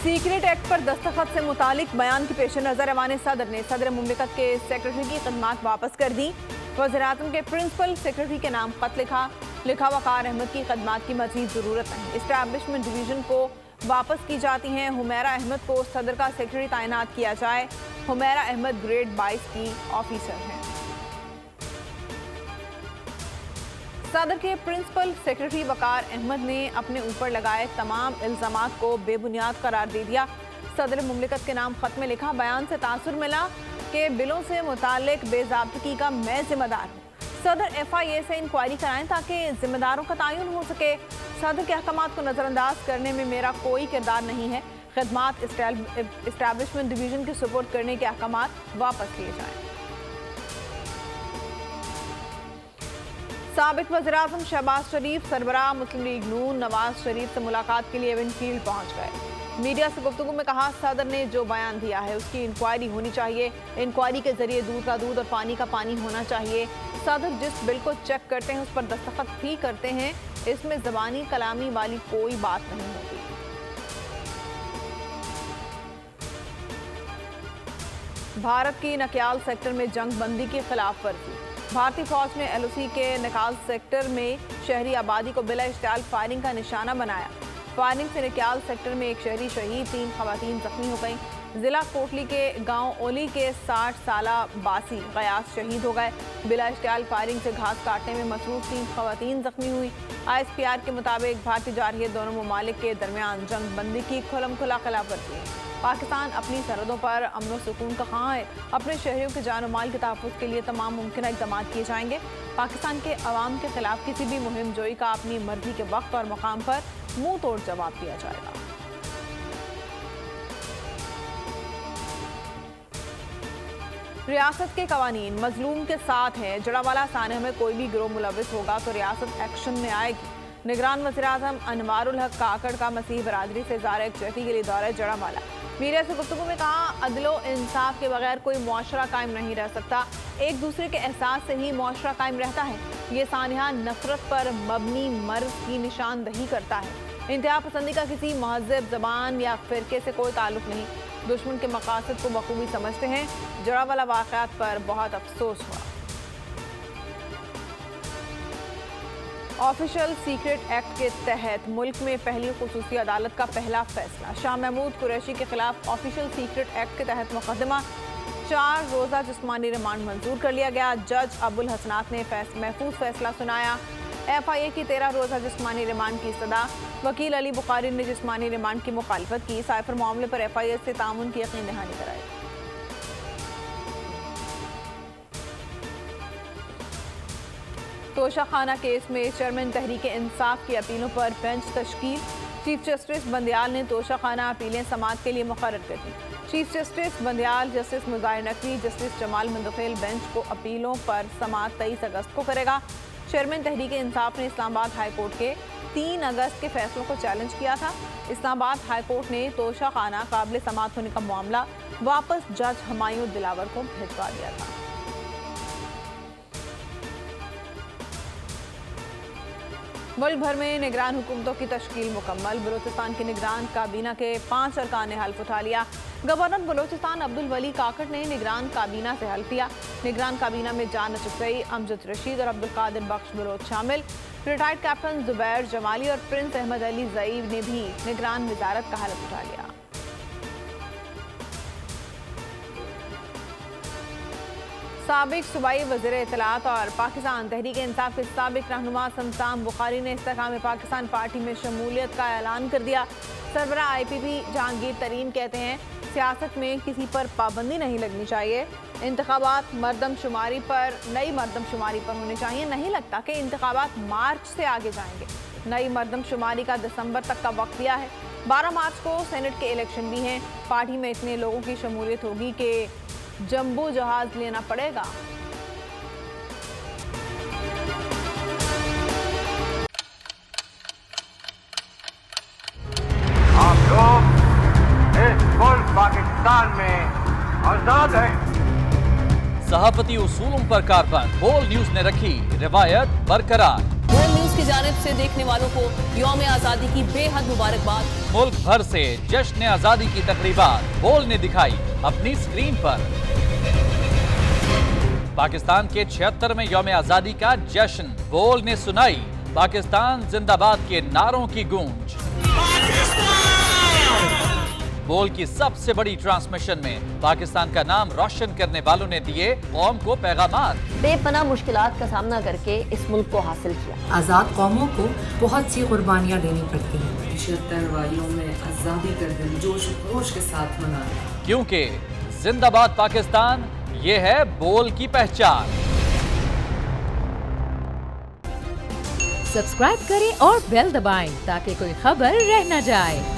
Secret act पर दस्तखत से मुतालिक बयान के पेश नजर अवान सदर ने सदर मुमलिकत के सेक्रेटरी की खदमात वापस कर दी। वज़ीर-ए-आज़म के प्रिंसिपल सेक्रेटरी के नाम खत लिखा वकार अहमद की खदमात की मजीद ज़रूरत नहीं। इस्टेब्लिशमेंट डिवीज़न को वापस की जाती हैं। हुमैरा अहमद को सदर का सेक्रेटरी तैनात किया जाए। हुमैरा अहमद ग्रेड 22 की ऑफिसर हैं। सदर के प्रिंसिपल सेक्रेटरी वकार अहमद ने अपने ऊपर लगाए तमाम इल्जामात को बेबुनियाद करार दे दिया। सदर मुमलिकत के नाम खत में लिखा बयान से तासुर मिला कि बिलों से मुतालिक बेज़ाब्तगी का मैं जिम्मेदार हूँ। सदर FIA से इंक्वायरी कराएं ताकि जिम्मेदारों का तयन हो सके। सदर के अहकामात को नज़रअंदाज करने में मेरा कोई किरदार नहीं है। खदमात इस्टेब्लिशमेंट डिवीज़न की सपोर्ट करने के अहकामात वापस लिए जाएं। साबिक वज़ीर-ए-आज़म शहबाज शरीफ सरबराह मुस्लिम लीग नून नवाज शरीफ से मुलाकात के लिए विंडफील्ड पहुंच गए। मीडिया से गुफ्तगू में कहा सदर ने जो बयान दिया है उसकी इंक्वायरी होनी चाहिए। इंक्वायरी के जरिए दूध का दूध और पानी का पानी होना चाहिए। सदर जिस बिल को चेक करते हैं उस पर दस्तखत भी करते हैं। इसमें ज़बानी कलामी वाली कोई बात नहीं होती। भारत की नक्याल सेक्टर में जंग बंदी की खिलाफ वर्जी। भारतीय फौज ने LOC के नक्याल सेक्टर में शहरी आबादी को बिला इश्तियाल फायरिंग का निशाना बनाया। फायरिंग से नक्याल सेक्टर में एक शहरी शहीद, 3 खवातीन जख्मी हो गईं। जिला कोटली के गांव ओली के 60 साला बासी गयास शहीद हो गए। बिला इश्तियाल फायरिंग से घास काटने में मसरूफ 3 खवातीन जख्मी हुई। ISPR के मुताबिक भारतीय जारहियत दोनों ममालिक के दरमियान जंग बंदी की खुलम-खुला खिलाफवर्जी है। पाकिस्तान अपनी सरहदों पर अमन व सुकून का ख़्वाह है। अपने शहरियों के जान और माल के तहफ़्फ़ुज़ के लिए तमाम मुमकिन इक़दाम किए जाएंगे। पाकिस्तान के अवाम के खिलाफ किसी भी मुहिम जोई का अपनी मर्जी के वक्त और मकाम पर मुंह तोड़ जवाब दिया जाएगा। रियासत के कवानीन मजलूम के साथ हैं। जड़ावाला सानह में कोई भी गिरोह मुलविस होगा तो रियासत एक्शन में आएगी। निगरान वज़ीर-ए-आज़म अनवारुल हक काकड़ का मसीह बरादरी से ज़ार यकजहती के लिए दौरा जड़ावाला। मीडिया से गुफ्तगू में कहा अदलो इंसाफ के बगैर कोई मुआशरा कायम नहीं रह सकता। एक दूसरे के एहसास से ही मुआशरा कायम रहता है। ये सानिया नफरत पर मबनी मर्ज की निशानदही करता है। इंतहा पसंदी का किसी महज़ब ज़बान या फ़िरके से कोई ताल्लुक़ नहीं। दुश्मन के मकासद को बखूबी समझते हैं। जड़ावाला वाक़यात पर बहुत अफसोस हुआ। ऑफिशियल सीक्रेट एक्ट के तहत मुल्क में पहली खुसूसी अदालत का पहला फैसला। शाह महमूद कुरैशी के खिलाफ ऑफिशियल सीक्रेट एक्ट के तहत मुकदमा 4 रोज़ा जिस्मानी रिमांड मंजूर कर लिया गया। जज अबुल हसनात ने महफूज फैसला सुनाया। FIA की 13 रोज़ा जिस्मानी रिमांड की सदा। वकील अली बुखारी ने जिस्मानी रिमांड की मुखालिफत की। साइफर मामले पर FIA से तामुन की यकीन दहानी कराई। तोशाखाना केस में चेयरमैन तहरीक इंसाफ की अपीलों पर बेंच तश्कील। चीफ जस्टिस बंदियाल ने तोशाखाना अपीलें समाअत के लिए मुकर्रर कर दी। Chief justice Bandial, justice Mazahar Naqvi, justice Jamal मुंतकिल बेंच को अपीलों पर समाअत 23 अगस्त को करेगा। चेयरमैन तहरीक इंसाफ ने इस्लामाबाद हाई कोर्ट के 3 अगस्त के फैसलों को चैलेंज किया था। इस्लामाबाद हाई कोर्ट ने तोशाखाना काबिल समाअत होने का मामला वापस जज हमायूं दिलावर को भिजवा दिया था। मुल्क भर में निगरान हुकूमतों की तश्कील मुकम्मल। बलूचिस्तान की निगरान काबीना के 5 अरकान ने हल्फ उठा लिया। गवर्नर बलूचिस्तान अब्दुल वली काकड़ ने निगरान काबीना से हल्फ लिया। निगरान काबीना में जान नचुकई, अमजद रशीद और अब्दुल कादिर बख्श बलोच शामिल। रिटायर्ड कैप्टन जुबैर जमाली और प्रिंस अहमद अली ज़ईब ने भी निगरान वजारत का हल्फ उठा लिया। साबिक सूबाई वज़ीर इत्तलात और पाकिस्तान तहरीक इंसाफ के साबिक रहनुमा समसाम बुखारी ने इस्तेकाम पाकिस्तान पार्टी में शमूलियत का ऐलान कर दिया। सरबराह IPP जहांगीर तरीन कहते हैं सियासत में किसी पर पाबंदी नहीं लगनी चाहिए। इंतखाबात मरदमशुमारी पर नई मरदमशुमारी पर होने चाहिए। नहीं लगता कि इंतखाबात मार्च से आगे जाएंगे। नई मरदमशुमारी का दिसंबर तक का वक्त दिया है। 12 मार्च को सेनेट के इलेक्शन भी हैं। पार्टी में इतने लोगों की शमूलियत होगी कि जंबो जहाज लेना पड़ेगा। आप लोग इस मुल्क पाकिस्तान में आजाद हैं। सहाफती उसूलों पर कारबंद बोल न्यूज ने रखी रिवायत बरकरार। बोल न्यूज की जानिब से देखने वालों को यौम आज़ादी की बेहद मुबारकबाद। मुल्क भर से जश्न आजादी की तकरीबात बोल ने दिखाई अपनी स्क्रीन पर। पाकिस्तान के 76वें यौम आजादी का जश्न, बोल ने सुनाई पाकिस्तान जिंदाबाद के नारों की गूंज। बोल की सबसे बड़ी ट्रांसमिशन में पाकिस्तान का नाम रोशन करने वालों ने दिए कौम को पैगामात। बेपनाह मुश्किलात का सामना करके इस मुल्क को हासिल किया। आज़ाद कौमों को बहुत सी कुर्बानियाँ देनी पड़ती हैं। 76 वालियों में आज़ादी का दिन जोश खरोश के साथ मनाना, क्योंकि जिंदाबाद पाकिस्तान ये है बोल की पहचान। सब्सक्राइब करें और बेल दबाएं ताकि कोई खबर रह न जाए।